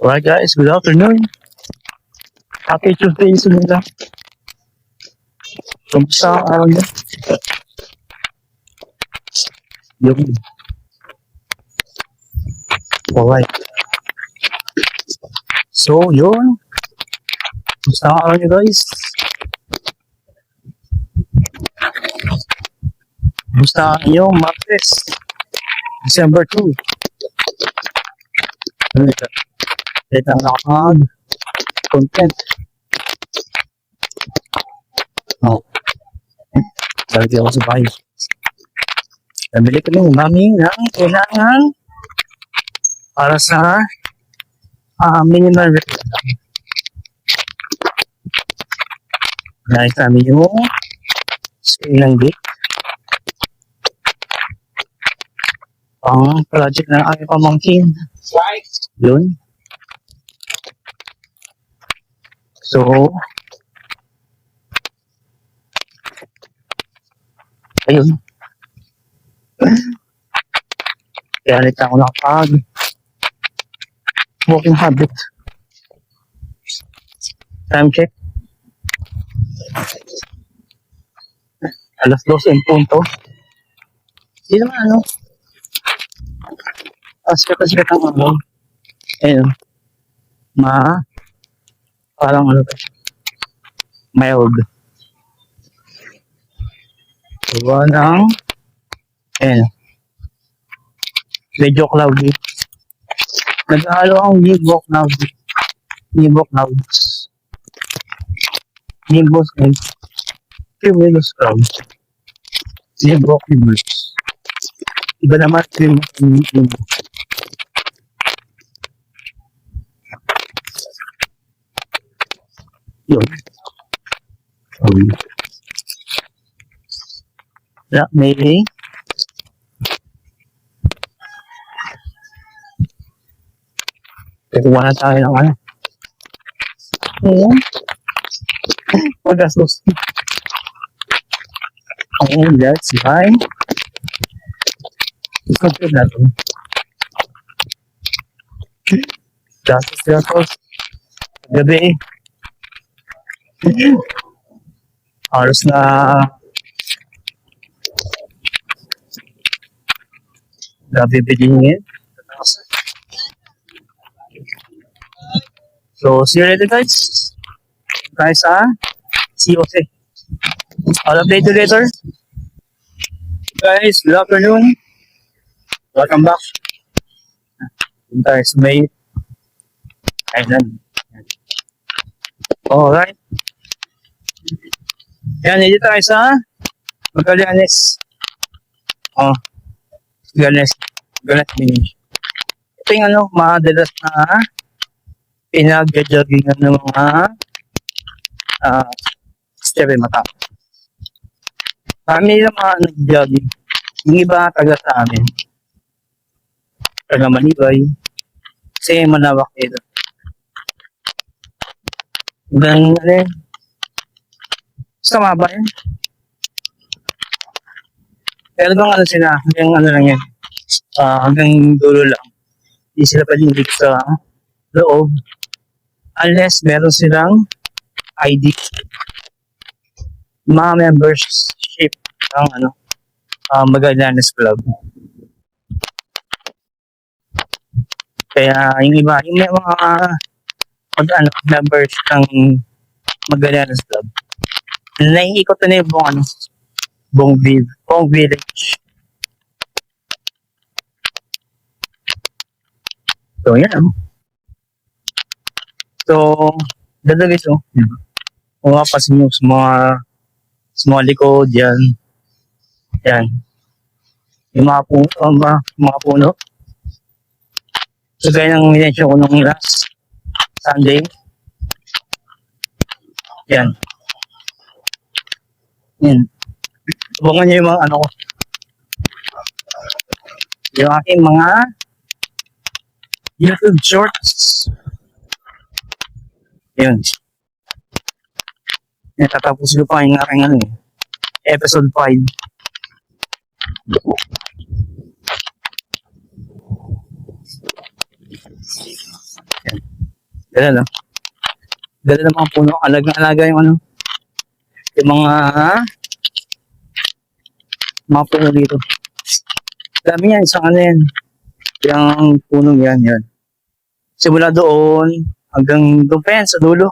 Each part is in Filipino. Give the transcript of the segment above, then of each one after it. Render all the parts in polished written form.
Alright guys, good afternoon. Happy Tuesday sa nila. Kamusta ang araw niyo? Yung, alright. So, yun. Kamusta ang araw niyo guys? Kamusta ang inyong Martes? December 2. Ito ang nakapag-content. Oh. Lagi ako sa bahay. Nabili ko ng maming ng kailangan para sa minimal repair. Nakita namin yung scale ng gate. Ang project ng aking pamangkin. Yun. So, ayun. Kaya ulit ako nakapag walking habit. Time check. Alas 12 en punto. Hindi naman ano. Sikat ang araw. Ayun. Parang ano ba? Mild. Diba ng ayun. Medyo cloudy. Nag-aalo ang Nimbus clouds. Nimbus and cumulus clouds. Nimbus cumulus. Iba naman yung yun. Yeah, maybe. Kukuha na tayo ng ano. Ayan. Magastos. Okay, that's fine. Isipin natin. Gastos. Gabi. Halos na nabibigingin. So, see you later guys. Guys, COC. I'll update you later. Guys, good afternoon. Welcome back. Guys, may island. Alright. Yan, dito tayo sa Magallanes. Magallanes Mini. Ito yung ano, madalas na pinag-joggingan ng mga step mata. Kami yung mga nag-jogging. Yung iba taga sa amin. Taga Manibay. Kasi malawak ito. Hanggang ano yun? Sa maba yun. Pero bang ano sila, hanggang ano lang yan. Hanggang dulo lang. Hindi sila pwedeng dito sa loob. Unless meron silang ID. Mga membership ng ano, Magallanes Club. Kaya yung iba, yung may mga members ng Magallanes Club, naiikot na yung buong ano, buong village. So, yan. So, dadagay ito. Kung mapasin nyo sa mga likod, yan. Yan. Yung mga puno. So, gaya ng minensyon ko nung last Sunday. Yan. Yan. Abangan nyo yung mga ano ko. Yung aking mga YouTube shorts. Yun. Tatapos ko pa yung aking ano, episode 5. Ganun, no? Ganun ng mga puno. Alaga yung ano, yung mga puno dito. Dami yan, isang ano yan. Yung punong yan. Simula doon, hanggang doon pa yan, sa dulo.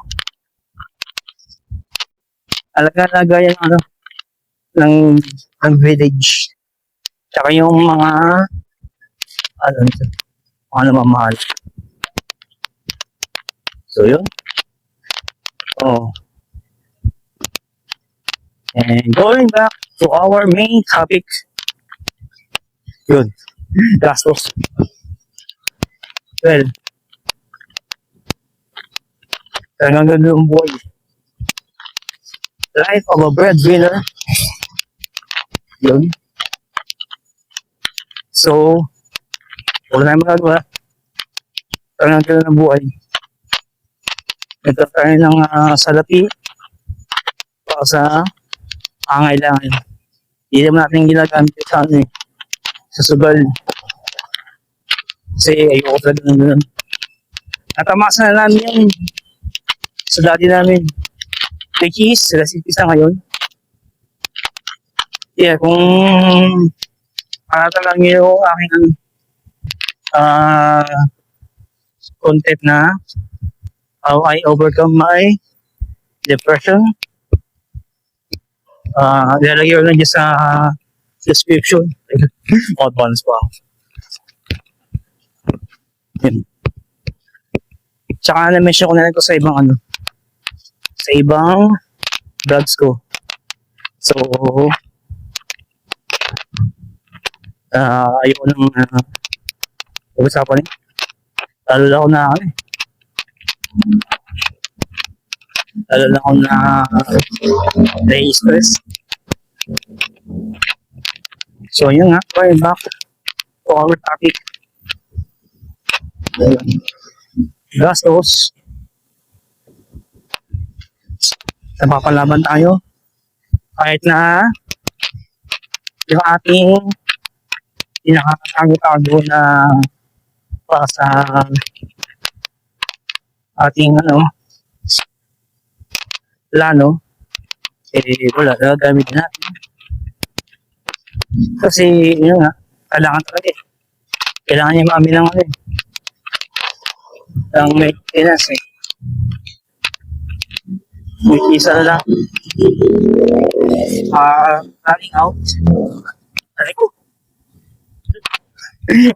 Alaga yan, ano, ng village. Tsaka yung ano nito, mga namamahal. So, yun. Oh. And going back to our main topic. Yun. Gastos. Well, talagang ganda yung buhay. Life of a breadwinner. Yun. So, wala na magagawa. Talagang ganda ng buhay. Ito tayo ng salapi para sa pangailangan. Hindi naman natin ginagamit sa ano eh. Sa sugal. Kasi ayoko talaga ng gano'n. Natamasa na namin yan sa daddy namin. Which is, sila si Pisa ngayon. Yeah, kung lang yung aking content na how I overcome my depression. Ilalagay ko lang dyan sa description. Advance pa. Yun. Tsaka na-mention ko na rin ko sa ibang sa ibang vlogs ko. So, ayoko nang pag-usapan rin. Lalo na ako na na-stress. So, yun nga. Going back to our topic. Gastos. Napapalaban tayo. Kahit na yung ating pinakatago-tago na para sa ating plano, wala, nagagamit natin. Kasi, yun nga, kailangan talaga eh. Kailangan niya mami ng ang maintenance eh. May isa na lang. Running out. Aray ko.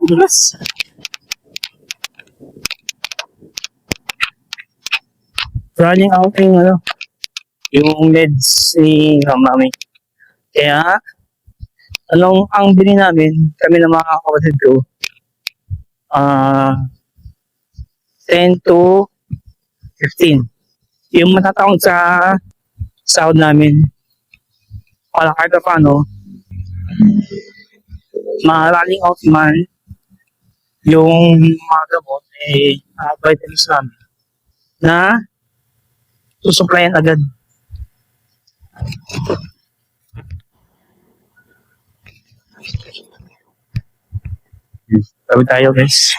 Bulas. Running out yung meds ni mami. Kaya, ang bili namin, kami ng mga kapatid ko, 10 to 15. Yung matataong sa sahod namin, para kahit paano, ma-running out man yung mga gamot, vitamins namin, na susuplayan agad. Sabi tayo guys.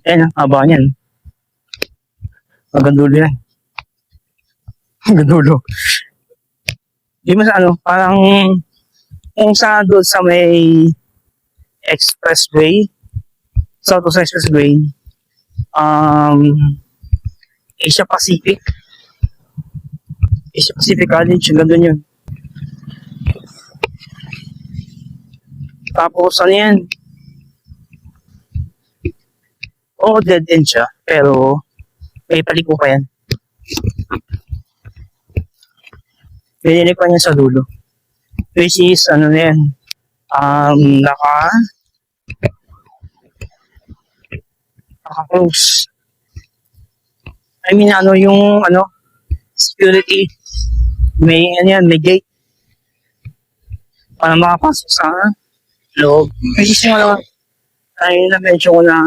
Ayan, haba niyan. Magandang dulo yan. Magandang dulo. Di mo sa parang kung sa doon sa may expressway, sa expressway, Asia Pacific College, yung gandun yun. Tapos, yan? Dead end siya, pero may paliko pa yan. Pinilik pa niya sa dulo. Which is, na yan, naka-close. I mean, yung, security, may gate, para makapasok sa loob. Which is yung, na-mention ko na,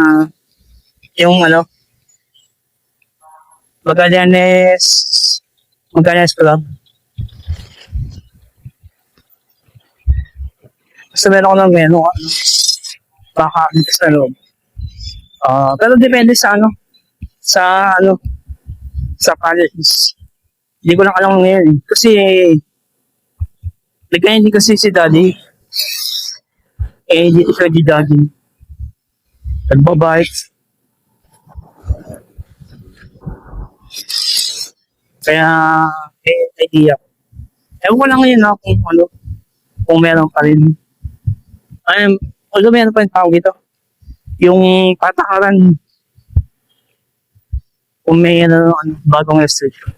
yung, Magallanes Club. Basta meron ko ng menu, baka dito sa loob. Pero depende sa ano, sa ano, sa policies. Hindi ko lang alam ngayon. Kasi, nagkain din kasi si daddy. Hindi siya di daddy. Nagbabike. Kaya, idea. Ewan ko lang ngayon na kung ano, kung meron pa rin. Although meron pa rin tawag ito. Yung patakaran, kung may bagong restriction.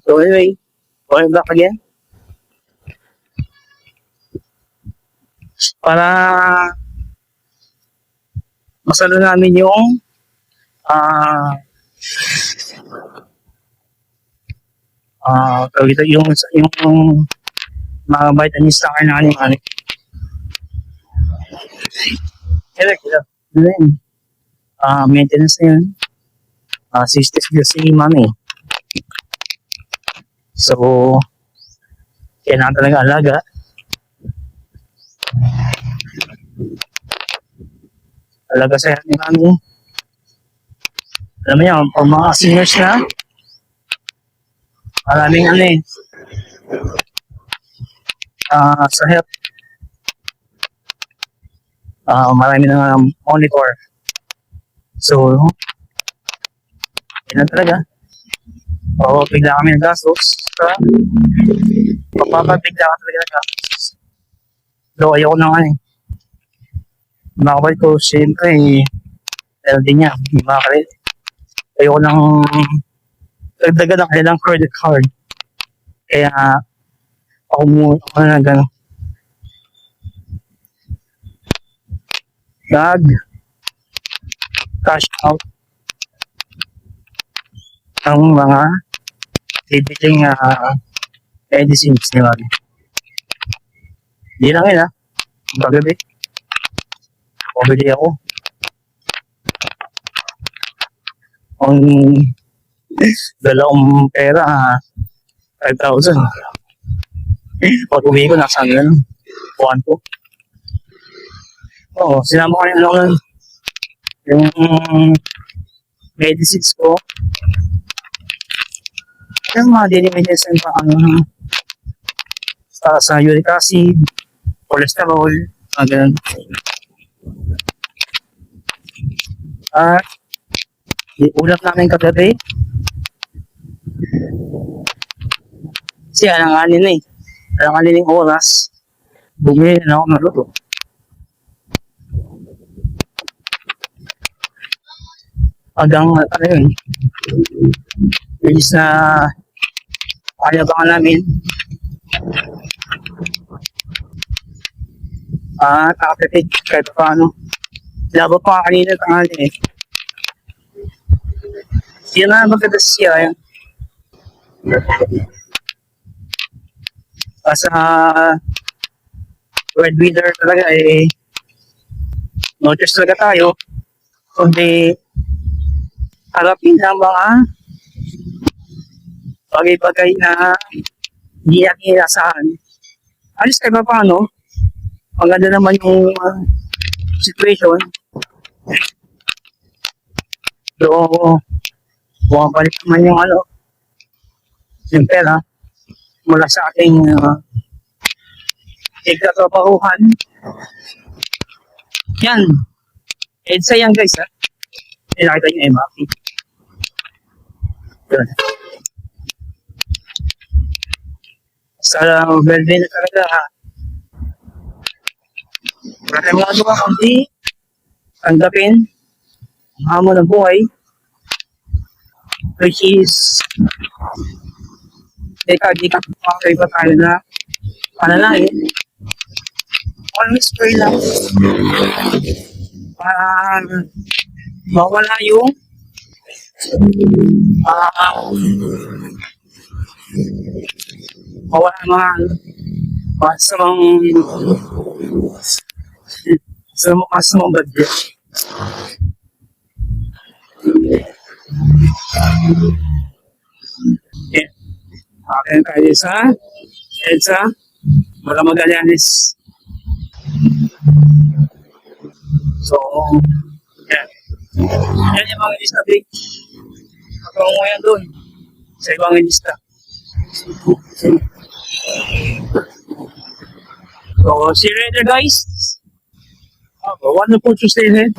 So anyway, going back again. Para masalo namin yung yung mga vitamins sa akin na aning-aning. Kaya, yun. Maintenance na yun. 60 skills si mami. So, kailangan talaga alaga. Alaga sa ni mami. Alam mo yan, pag mga seniors na, maraming sa health. Marami na monitor. So, yun talaga. Bigla kami ng gastos. Papapabigla ka talaga ng gastos. So, ayoko na nga mga kapatid ko, siyempre, meron din niya, di ba kalit? Ayoko nang dagdagan ng kailang credit card. Kaya, ako na gano'n. Cash out ng mga bibiling medicines nila. Hindi lang yun Paggabi, pabili ako. Ang dalawang pera, 5,000. Pag uwi ko, nasa kuhan ko. Sinama ko rin yung medicines ko. Yung mga daily medicine pa sa uric acid, cholesterol, ganun. Ulam namin kagabi. Kasi alanganin alanganin yung oras. Bumili na ako ng luto. Hanggang yun, bilis na ayabangan namin. Nakapipid kahit paano. Labo pa kanina tangali Yan na maganda siya. Sa breadwinner talaga notice talaga tayo. Kundi harapin ang mga bagay-bagay na hindi natin inasahan. Alis kahit pa paano, maganda naman yung situation. So, bumabalik naman yung pera mula sa ating ikatrabahuhan. Yan. EDSA yan guys Nakita nyo MRT. Yun. Sa Belvin na talaga wala tayong mga duwa kundi tanggapin ang hamon ng buhay, which is di ka makakaiba tayo na panalangin. Always pray lang para mawala yung mawala mga masamang budget. Okay. Akin tayo sa EDSA. Magalis. So, yan. Yan yung mga lista, big. Pagkakas mo yan doon. Sa ibang lista. So, see you later, guys. Wonderful Tuesday ahead.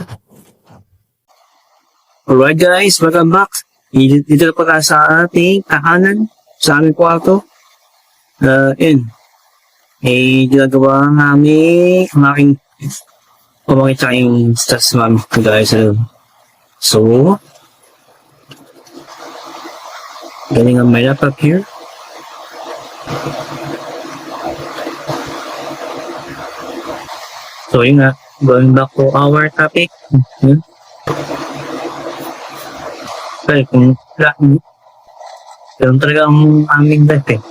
Alright guys, welcome back. Dito na pala sa ating tahanan, sa aming kwarto. Yun. Ginagawa namin ang aking pamakita yung stats namin guys. So, galing ang my laptop here. So, yun nga. Going back to our topic. Well, kung ganun talaga ang aming life eh.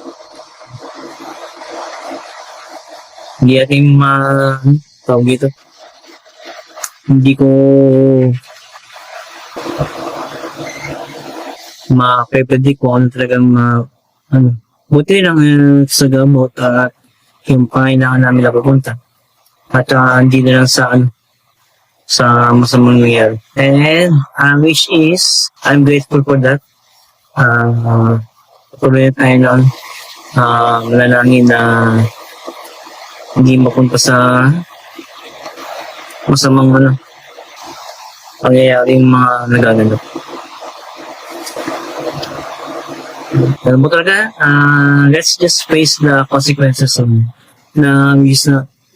Hindi natin tawag dito. Hindi ko ma-predict kung ano talagang buti lang sa gamot at yung panginahan namin na pupunta. At hindi na lang sa masamang nangyari. And which is, I'm grateful for that. Patuloy tayo noon. Malalangin na hindi mapunta sa masamang pangyayaring mga nagaganap. Alam mo talaga, let's just face the consequences na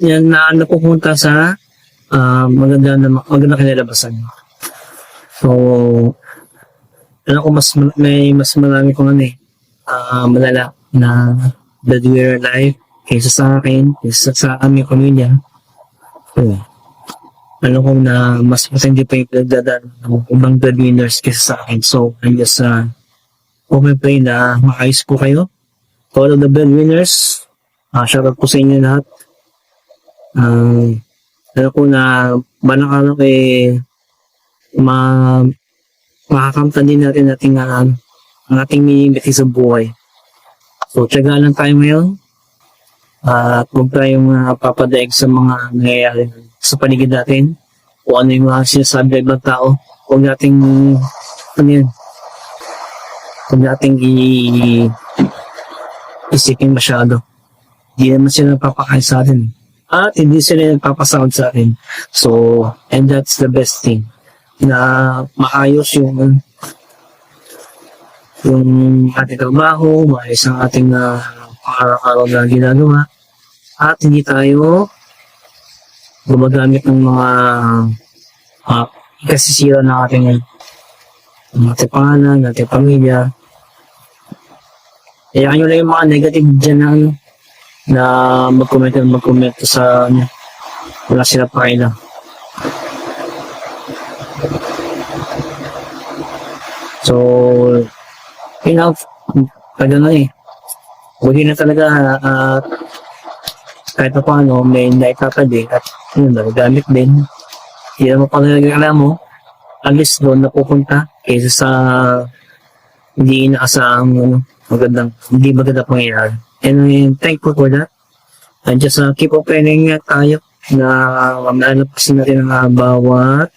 yan na napupunta sa maganda kinalabasan. So, alam ko mas marami kong malala na breadwinner life kaysa sa akin, kaysa sa aming pamilya. So, alam ko na mas hindi pa yung pinagdadaan ng ibang breadwinners kaysa sa akin. So, I'm just pray na maayos po kayo. All of the breadwinners, shout out po sa inyo lahat. Alam ko na balang araw makakamtan din natin ang ating minimiti sa buhay. So, tiyaga lang tayo ngayon. At huwag tayong papadaig sa mga nangyayari sa paligid natin. Kung ano yung mga sinasabi ng ibang tao. Huwag nating isipin masyado. Hindi naman sila napapakain sa atin. At hindi sila nagpapasound sa atin. So, and that's the best thing. Na maayos yung ating trabaho, maayos ang ating araw-araw na ginagawa. At hindi tayo gumagamit ng mga kasisira ng ating pangalan, ating pamilya. Kaya nyo lang yung mga negative dyan na mag-comment sa wala sila pakailan. So, pwede na Buti na talaga kahit pa paano may naitatabi at nagagamit din. Hindi naman pala nagreklamo. At least doon napupunta kaysa sa hindi inaasahang hindi magandang pangyayari. And I'm thankful for that. And just keep opening tayo na maalapasin natin ang bawat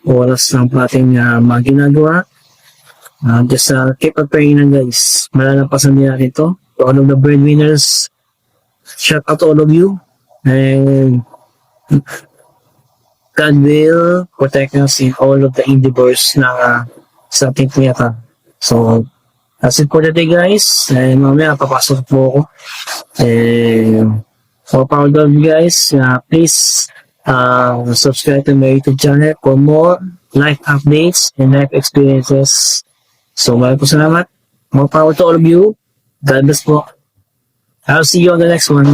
oras ng ating mga ginagawa. Just keep praying na guys. Malalampasan din natin ito. To all of the breadwinners, shout out to all of you. And God will protect us in all of the endeavors na sa ating pinata. So, that's it for the day guys. And mamaya papasok po ako. And for power of guys, please subscribe to my YouTube channel for more life updates and life experiences. So, maraming po salamat. More power to all of you. God bless po. I'll see you on the next one.